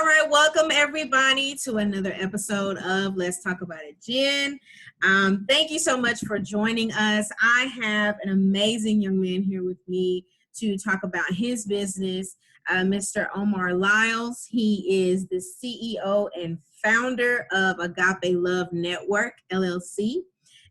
All right, welcome everybody to another episode of Let's Talk About It, Jen. Thank you so much for joining us. I have an amazing young man here with me to talk about his business, Mr. Omar Liles. He is the CEO and founder of Agape Love Network, LLC.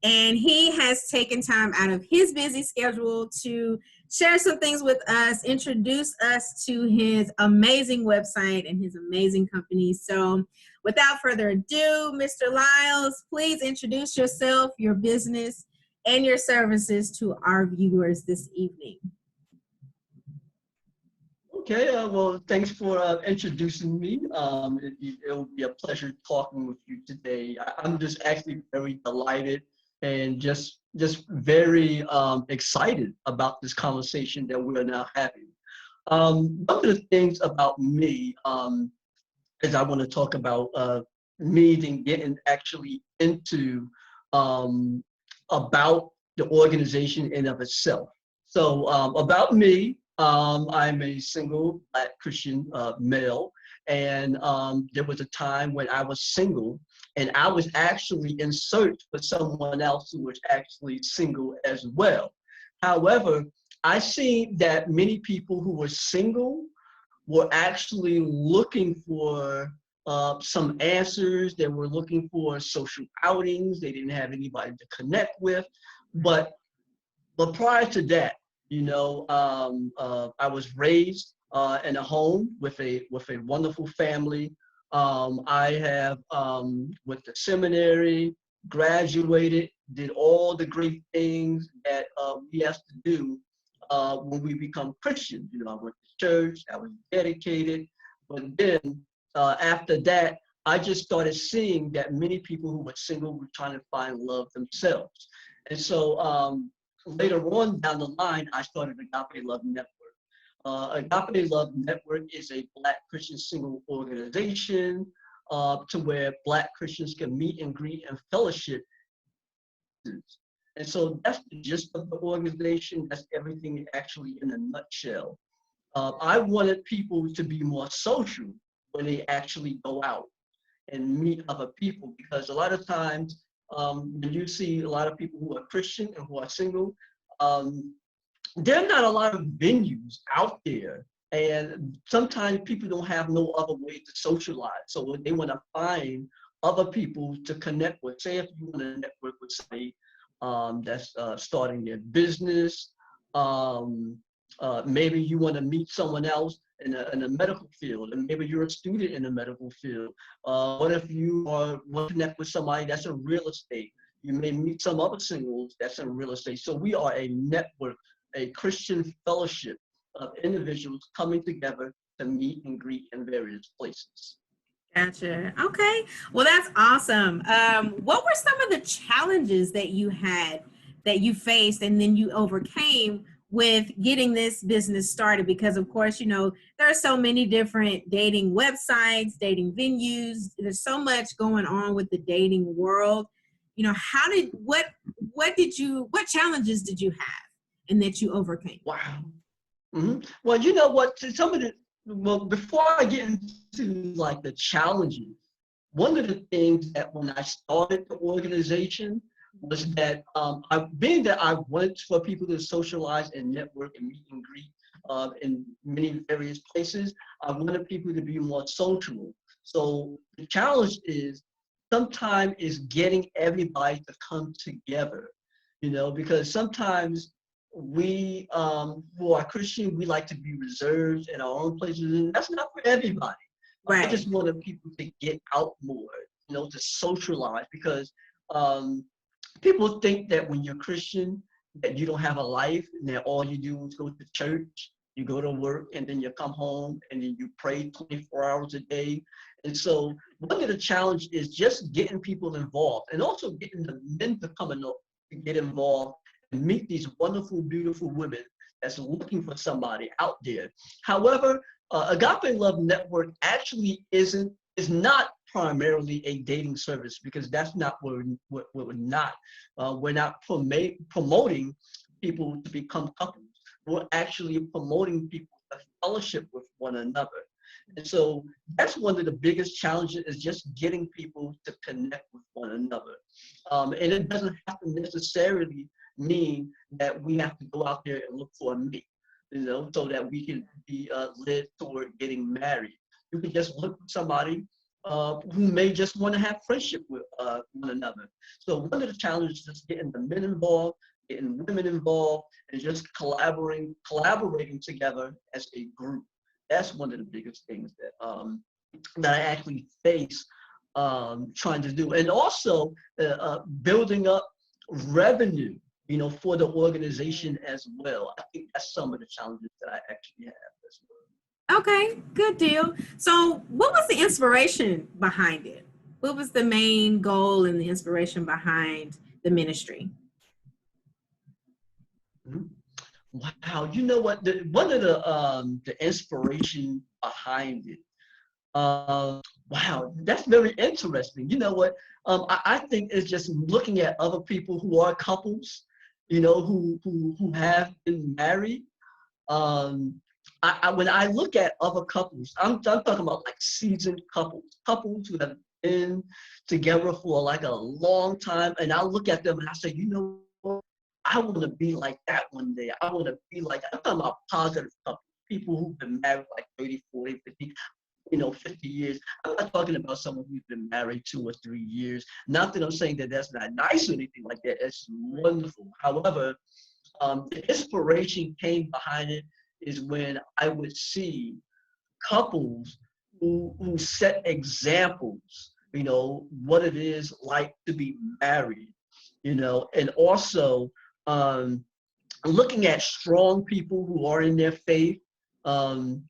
And he has taken time out of his busy schedule to share some things with us, introduce us to his amazing website and his amazing company. So without further ado, Mr. Liles, please introduce yourself, your business, and your services to our viewers this evening. Okay, well, thanks for introducing me. It'll be a pleasure talking with you today. I'm just actually very delighted and just very excited about this conversation that we're now having. One of the things about me is I want to talk about me then getting actually into about the organization in of itself. So about me, I'm a single Black Christian male, and there was a time when I was single, and I was actually in search for someone else who was actually single as well. However, I see that many people who were single were actually looking for some answers. They were looking for social outings. They didn't have anybody to connect with. But prior to that, you know, I was raised in a home with a wonderful family. I have went to seminary, graduated, did all the great things that we have to do when we become Christians. You know, I went to church, I was dedicated, but then after that, I just started seeing that many people who were single were trying to find love themselves. And so later on down the line, I started Agape Love Network. Agape Love Network is a Black Christian single organization to where Black Christians can meet and greet and fellowship. And so that's the gist of the organization. That's everything actually in a nutshell. I wanted people to be more social when they actually go out and meet other people, because a lot of times when you see a lot of people who are Christian and who are single, there are not a lot of venues out there. And sometimes people don't have no other way to socialize. So they want to find other people to connect with. Say if you want to network with somebody that's starting their business, maybe you want to meet someone else in a medical field, and maybe you're a student in the medical field. What if you want to connect with somebody that's in real estate? You may meet some other singles that's in real estate. So we are a network, a Christian fellowship of individuals coming together to meet and greet in various places. Gotcha. Okay. Well, that's awesome. What were some of the challenges that you had, that you faced, and then you overcame with getting this business started? Because of course, you know, there are so many different dating websites, dating venues. There's so much going on with the dating world. You know, what challenges did you have and that you overcame? Wow. Mm-hmm. Well, you know what, before I get into like the challenges, one of the things that when I started the organization was that being that I wanted for people to socialize and network and meet and greet in many various places, I wanted people to be more social. So the challenge is sometimes is getting everybody to come together, you know, because sometimes we who are Christian, we like to be reserved in our own places, and that's not for everybody. Right. I just wanted people to get out more, you know, to socialize, because people think that when you're Christian, that you don't have a life, and that all you do is go to church, you go to work, and then you come home, and then you pray 24 hours a day. And so one of the challenges is just getting people involved, and also getting the men to come to get involved and meet these wonderful, beautiful women that's looking for somebody out there. However, Agape Love Network actually is not primarily a dating service, because that's not what we're not. We're not promoting people to become couples. We're actually promoting people to fellowship with one another. And so that's one of the biggest challenges is just getting people to connect with one another. And it doesn't have to necessarily mean that we have to go out there and look for a mate, so that we can be led toward getting married. You can just look for somebody who may just want to have friendship with one another. So one of the challenges is getting the men involved, getting women involved, and just collaborating together as a group. That's one of the biggest things that I actually face trying to do. And also building up revenue, for the organization as well. I think that's some of the challenges that I actually have as well. Okay, good deal. So, what was the inspiration behind it? What was the main goal and the inspiration behind the ministry? Mhm. Wow, you know what? One of the inspiration behind it. Wow, that's very interesting. You know what? I think it's just looking at other people who are couples, who have been married. Um, when I look at other couples, I'm talking about like seasoned couples who have been together for like a long time, and I look at them and I say, what? I want to be like that one day. I want to be like, I'm talking about positive couples, people who've been married like 30, 40, 50, 50 years. I'm not talking about someone who's been married 2 or 3 years. Not that I'm saying that that's not nice or anything like that. It's wonderful. However, the inspiration came behind it is when I would see couples who set examples, what it is like to be married, and also looking at strong people who are in their faith, um,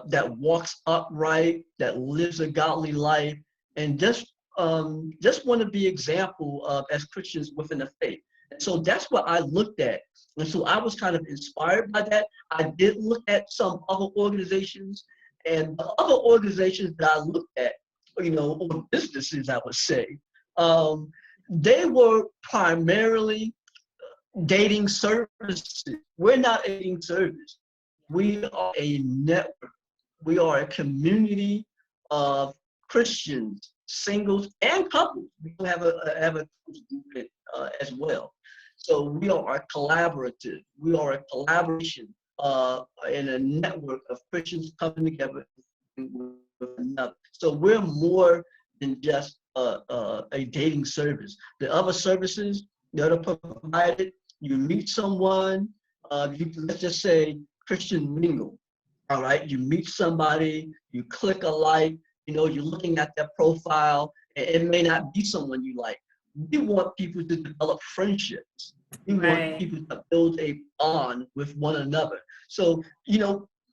that walks upright, that lives a godly life, and just want to be example as Christians within the faith. And so that's what I looked at. And so I was kind of inspired by that. I did look at some other organizations, and the other organizations that I looked at, or businesses, I would say, they were primarily dating services. We're not a dating service. We are a network. We are a community of Christians, singles, and couples. We have a group as well. So we are a collaborative. We are a collaboration in a network of Christians coming together with another. So we're more than just a dating service. The other services that are provided, you meet someone, let's just say Christian mingle. All right, you meet somebody, you click a like, you're looking at their profile, and it may not be someone you like. We want people to develop friendships. We want people to build a bond with one another. So,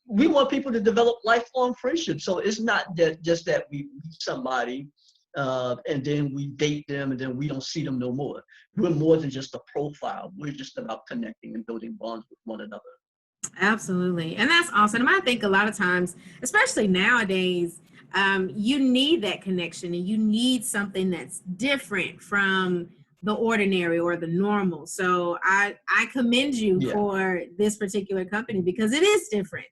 we want people to develop lifelong friendships. So it's not just that we meet somebody and then we date them and then we don't see them no more. We're more than just a profile. We're just about connecting and building bonds with one another. Absolutely. And that's awesome. I think a lot of times, especially nowadays, you need that connection and you need something that's different from the ordinary or the normal. So I commend you for this particular company because it is different.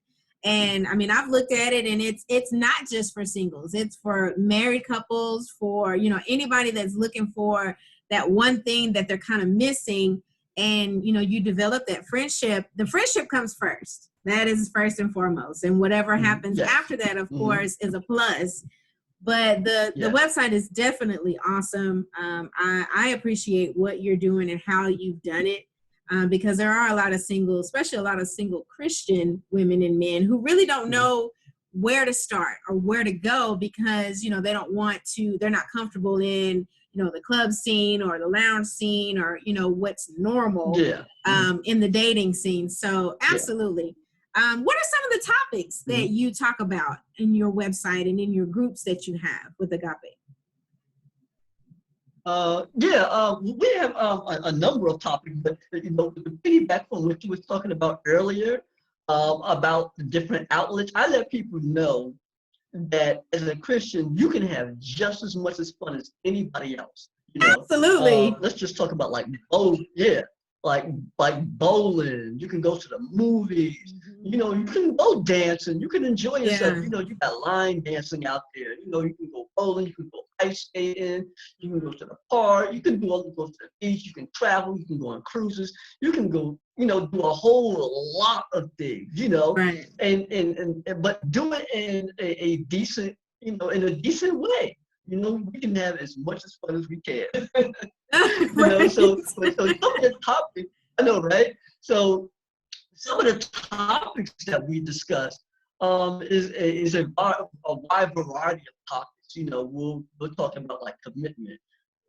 And I mean, I've looked at it and it's not just for singles. It's for married couples, for, anybody that's looking for that one thing that they're kind of missing. And, you develop that friendship. The friendship comes first. That is first and foremost. And whatever happens after that, of course, is a plus. But the website is definitely awesome. I appreciate what you're doing and how you've done it because there are a lot of single, especially a lot of single Christian women and men who really don't know where to start or where to go because, they don't want to, they're not comfortable in, the club scene or the lounge scene or, what's normal in the dating scene. So absolutely. What are some of the topics that you talk about in your website and in your groups that you have with Agape? We have a number of topics, but the piggyback from what you were talking about earlier about the different outlets, I let people know that as a Christian, you can have just as much as fun as anybody else. Absolutely. Let's just talk about like both. Yeah. like bowling. You can go to the movies. You know, you can go dancing. You can enjoy yourself. Yeah. You know, you got line dancing out there. You know, you can go bowling. You can go ice skating. You can go to the park. You can go to the beach. You can travel. You can go on cruises. You can go, you know, do a whole lot of things. You know, Right. and but do it in a decent, you know, in a decent way. You know, we can have as much as fun as we can. You know, Right. so some of the topics, I know, right? So some of the topics that we discussed is a wide variety of topics. You know, we'll talk about like commitment.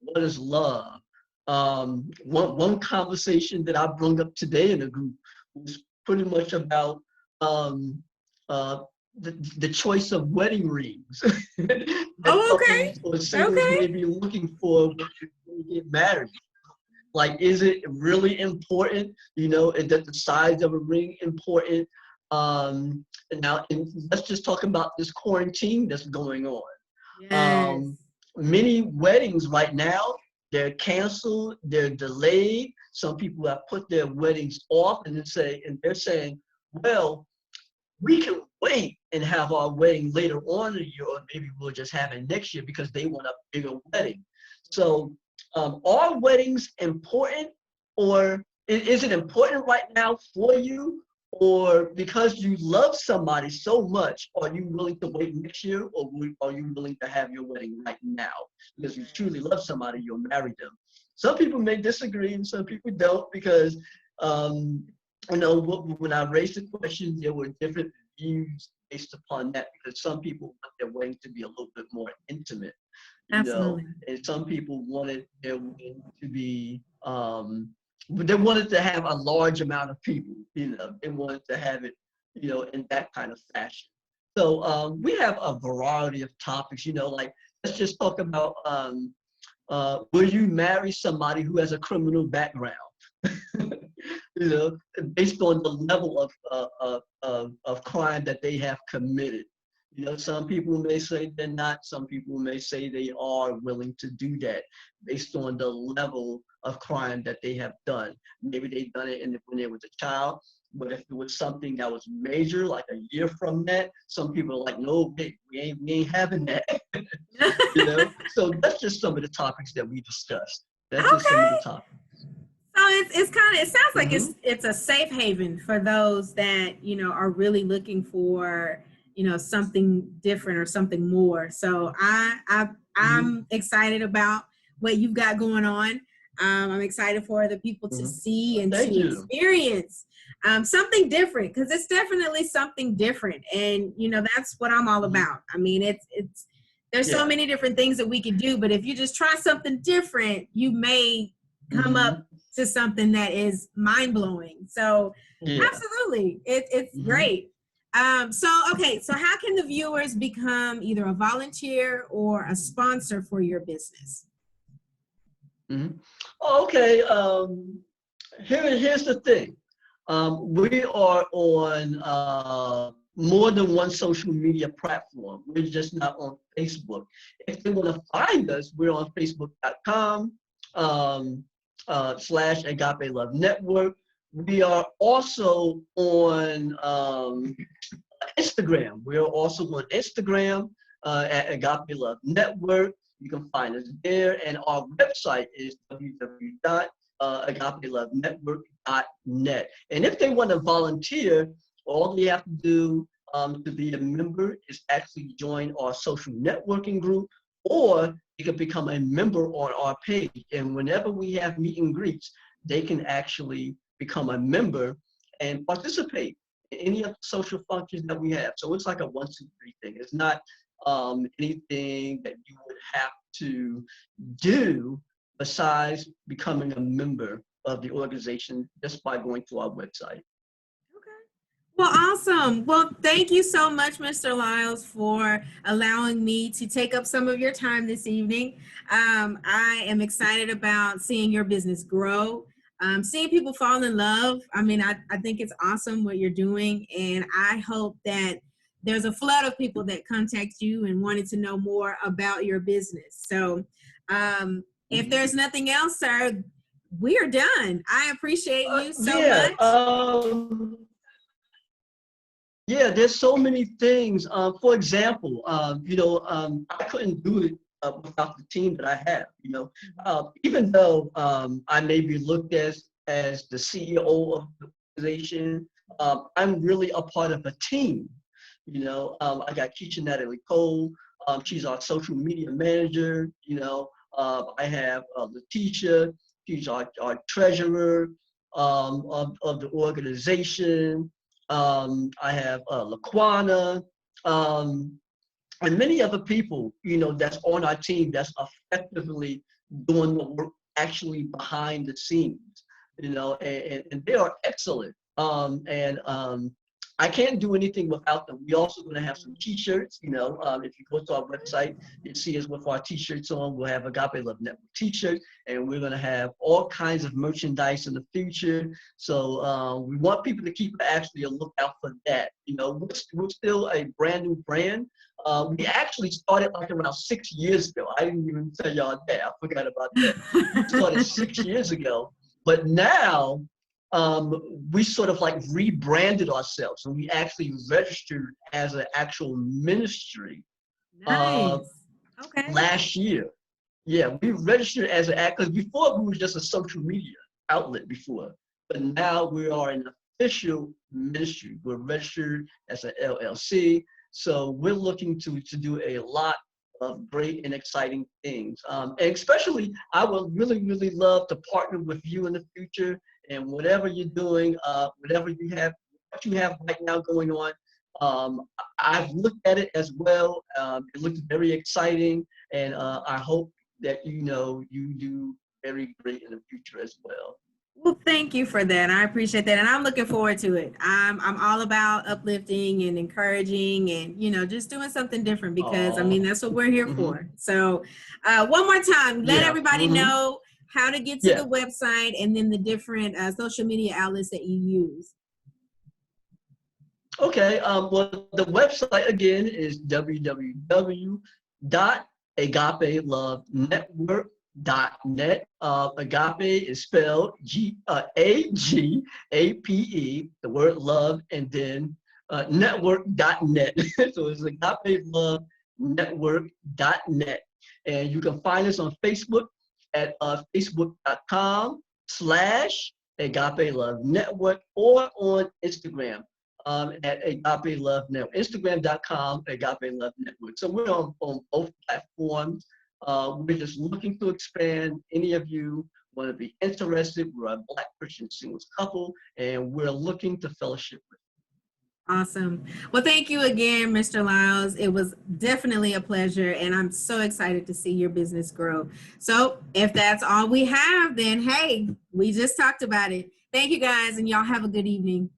What is love? One conversation that I brought up today in the group was pretty much about um, uh, the choice of wedding rings that Oh, couples or okay. singles Okay. may be looking for when they get married. Like, is it really important? You know, is that the size of a ring important? And let's just talk about this quarantine that's going on. Yes. Um, Many weddings right now, they're canceled, they're delayed. Some people have put their weddings off and they're saying, well, we can wait and have our wedding later on in the year, or maybe we'll just have it next year because they want a bigger wedding. So, are weddings important, or is it important right now for you, or because you love somebody so much, are you willing to wait next year, or are you willing to have your wedding right now? Because you truly love somebody, you'll marry them. Some people may disagree, and some people don't, because um, you know, when I raised the question, there were different views based upon that, because some people want their wedding to be a little bit more intimate, you know, Absolutely. and some people wanted their wedding to be, but they wanted to have a large amount of people, you know, they wanted to have it, you know, in that kind of fashion. So we have a variety of topics, you know, like let's just talk about will you marry somebody who has a criminal background? You know, based on the level of crime that they have committed. You know, some people may say they're not, some people may say they are willing to do that based on the level of crime that they have done. Maybe they've done it when they was a child, but if it was something that was major, like a year from that, some people are like, no, hey, we ain't having that. You know, so that's just some of the topics that we discussed. That's just some of the Okay. topics. So it's kind of, it sounds like Mm-hmm. it's a safe haven for those that, you know, are really looking for, you know, something different or something more. So Mm-hmm. I'm excited about what you've got going on. I'm excited for the people to Mm-hmm. see Well, and thank to you. experience something different, because it's definitely something different, and you know that's what I'm all Mm-hmm. about. I mean, it's there's so Yeah. many different things that we could do, but if you just try something different, you may come up Mm-hmm. to something that is mind blowing. So, Yeah. absolutely, it's Mm-hmm. great. So, okay, so how can the viewers become either a volunteer or a sponsor for your business? Mm-hmm. Okay. Here's the thing. We are on more than one social media platform. We're just not on Facebook. If they want to find us, we're on Facebook.com / Agape Love Network. We are also on Instagram. We are also on Instagram at Agape Love Network. You can find us there. And our website is www.agapelovenetwork.net. And if they want to volunteer, all they have to do to be a member is actually join our social networking group, or you can become a member on our page. And whenever we have meet and greets, they can actually become a member and participate any of the social functions that we have. So it's like a 1, 2, 3 thing. It's not anything that you would have to do besides becoming a member of the organization just by going to our website. Well, awesome. Well, thank you so much, Mr. Liles, for allowing me to take up some of your time this evening. I am excited about seeing your business grow, seeing people fall in love. I mean, I think it's awesome what you're doing, and I hope that there's a flood of people that contact you and wanted to know more about your business. So, if Mhm. there's nothing else, sir, we're done. I appreciate you so Yeah. much. Yeah, there's so many things. For example, I couldn't do it without the team that I have. Even though I may be looked as the CEO of the organization, I'm really a part of a team. I got Keisha Natalie Cole. She's our social media manager. I have Letitia. She's our treasurer of the organization. I have Laquana, um, and many other people, that's on our team that's effectively doing the work actually behind the scenes, and they are excellent. And I can't do anything without them. We also going to have some T-shirts. If you go to our website, you see us with our T-shirts on. We'll have Agape Love Network T-shirt, and we're going to have all kinds of merchandise in the future. So we want people to keep actually a lookout for that. We're still a brand new brand. We actually started like around 6 years ago. I didn't even tell y'all that. I forgot about that. We started 6 years ago, but now we sort of like rebranded ourselves, and we actually registered as an actual ministry Nice. Okay. last year. Yeah, we registered as an act because before we were just a social media outlet before, but now we are an official ministry. We're registered as an LLC, so we're looking to do a lot of great and exciting things. And especially, I would really, really love to partner with you in the future and whatever you're doing, whatever you have, what you have right now going on. I've looked at it as well. It looks very exciting, and I hope that you do very great in the future as well. Well, thank you for that. I appreciate that, and I'm looking forward to it. I'm all about uplifting and encouraging, and just doing something different because I Oh, mean that's what we're here for. So, one more time, let yeah, everybody know how to get to yeah. the website and then the different social media outlets that you use. Okay. Well, the website again is www.agapelovenetwork.net. Agape is spelled Agape, the word love, and then network.net. So it's agapelovenetwork.net. And you can find us on Facebook at facebook.com/Agape Love Network, or on Instagram at Agape Love Network, Instagram.com, Agape Love Network. So we're on both platforms. We're just looking to expand. Any of you want to be interested, we're a Black Christian singles couple, and we're looking to fellowship with. Awesome. Well, thank you again, Mr. Liles. It was definitely a pleasure, and I'm so excited to see your business grow. So if that's all we have, then hey, we just talked about it. Thank you guys, and y'all have a good evening.